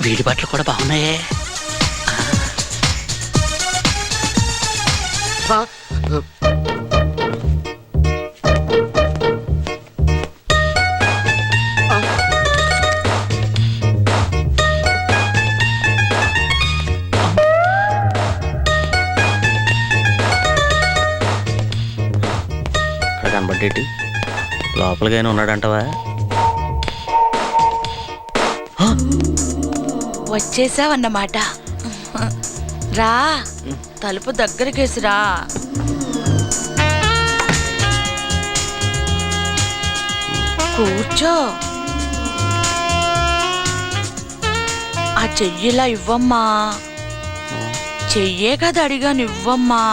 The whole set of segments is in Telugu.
వీడి బట్టలు కూడా బాగున్నాయే. కనబడ్డేటి లోపలికైనా ఉన్నాడంటవా? వచ్చేసావన్నమాట. రా, తలుపు దగ్గరికేసిరా. కూర్చో. ఆ చెయ్యిలా ఇవ్వమ్మా. చెయ్యే కదా అడిగాను, ఇవ్వమ్మా.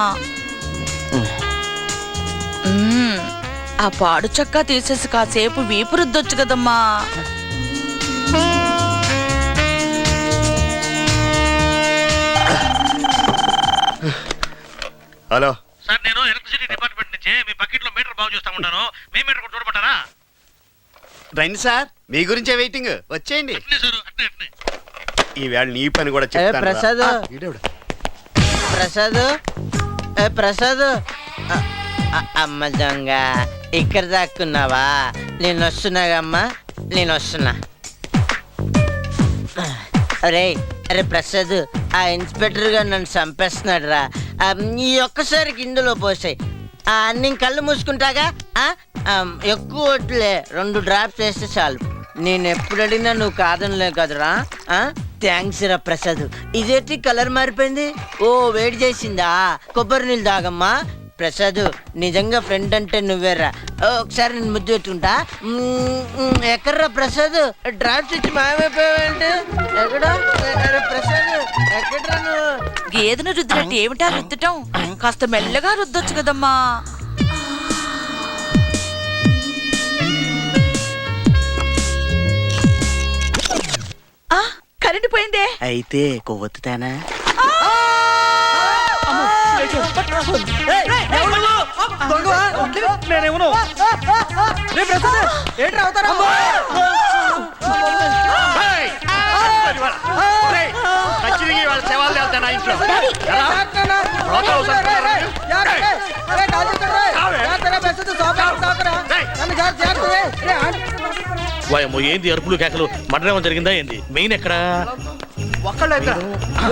ఆ పాడు చక్క తీసేసి కాసేపు వీపు రుద్దొచ్చు కదమ్మా. హలో సార్, నేను ఎలక్ట్రిసిటీ డిపార్ట్మెంట్ నుంచి మీ బకెట్ లో మీటర్ బాగు చేస్తా ఉంటాను. మీ మీటర్ కూడా చూడమంటారా? రండి సార్, మీ గురించే వెయిటింగ్. వచ్చేయండి. ఈవేళ నీ పని కూడా చెప్తాను. ప్రసాద్ ప్రసాద్ ప్రసాద్, అమ్మ దొంగ ఇక్కడ దాక్కున్నావా? నేను వస్తున్నాగమ్మా, నేను వస్తున్నా. అరే అరే ప్రసాద్, ఆ ఇన్స్పెక్టర్ గారు నన్ను చంపేస్తున్నాడు రా. ఈ ఒక్కసారికి ఇందులో పోసాయి. నేను కళ్ళు మూసుకుంటాగా. ఎక్కువ వడ్లే, 2 డ్రాప్స్ వేస్తే చాలు. నేను ఎప్పుడు అడిగినా నువ్వు కాదనిలే కదరా. థ్యాంక్స్ రా ప్రసాద్. ఇదేంటి కలర్ మారిపోయింది? ఓ వేడి చేసిందా? కొబ్బరి నీళ్ళు తాగమ్మా. ప్రసాద్, నిజంగా ఫ్రెండ్ అంటే నువ్వేరా. ఒకసారి నేను ముద్దు పెట్టుకుంటా. ఎక్కడ్రా ప్రసాద్? డ్రాప్స్ ఇచ్చి మాయమైపోయావంటే ఎక్కడా? ప్రసాద్ ఎక్కడ్రా నువ్వు? గేదెను రుద్దినట్టు ఏమిటా రుద్దటం? కాస్త మెల్లగా రుద్దొచ్చు కదమ్మా. కరెంట్ పోయిందే. అయితే కొవ్వొత్తుతానా? నేనేమో ఏంది అరుపులు కేకలు? మర్డర్ ఏమో జరిగిందా ఏంది? మెయిన్ ఎక్కడా?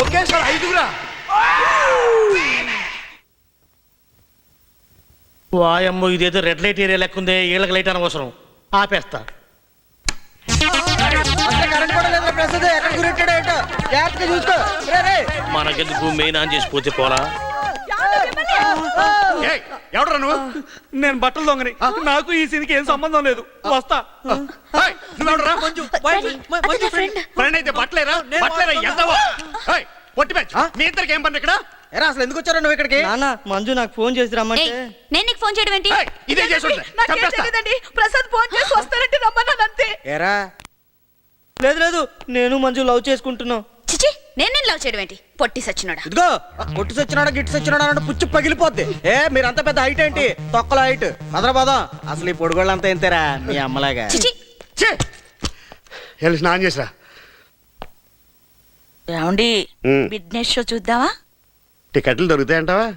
ఒకేసారి 5గురా. వాయమ్మో, ఇదేదో రెడ్ లైట్ ఏరియా లెక్కుందే. ఏళ్ళకి లైట్ అనవసరం, ఆపేస్తా. మనకెందుకు, మెయిన్ ఆన్ చేసిపోతే పోలా. ఎవడరా నువ్వు? నేను బట్టలు దొంగని. నాకు ఈ సీన్కి ఏం సంబంధం లేదు. వస్తా. నువ్వెవడరా? ఫ్రెండ్ అయితే బట్టలేరా? బట్టలేరా? ఎంతవా? పొట్టి బ్యాచ్, మీ ఇద్దరికి ఏం పని ఇక్కడ? ఎరా అసలు ఎందుకు వచ్చారో నువ్వు ఇక్కడికి? నాన్న, మంజు నాకు ఫోన్ చేసి రమ్మంటే. నేను నీకు ఫోన్ చేయడం ఏంటి? ఇదే చేసి ప్రసాద్ ఫోన్ చేసి వస్తారంటే రమ్మన్నానంతే. ఎరా లేదు లేదు, నేను మంజు లవ్ చేసుకుంటున్నాం. చిచి, నేను లవ్ చేయడం ఏంటి? పొట్టి సచ్చినోడా. ఇదిగో, పొట్టు సచ్చినాడా గిట్టు సచ్చినాడా అంటే పుచ్చి పగిలిపోద్ది. మీరంతా పెద్ద హైట్ ఏంటి? తొక్కల హైట్. భద్రబాదం అసలు ఈ పొడుగోళ్ళంతా ఎంతేరా మీ అమ్మలాగా. చిచి, వెళ్ళి స్నానం చేసిరా. ఏమండి, బిడ్నెస్ షో చూద్దామా? టికెట్లు దొరుకుతాయంటావా?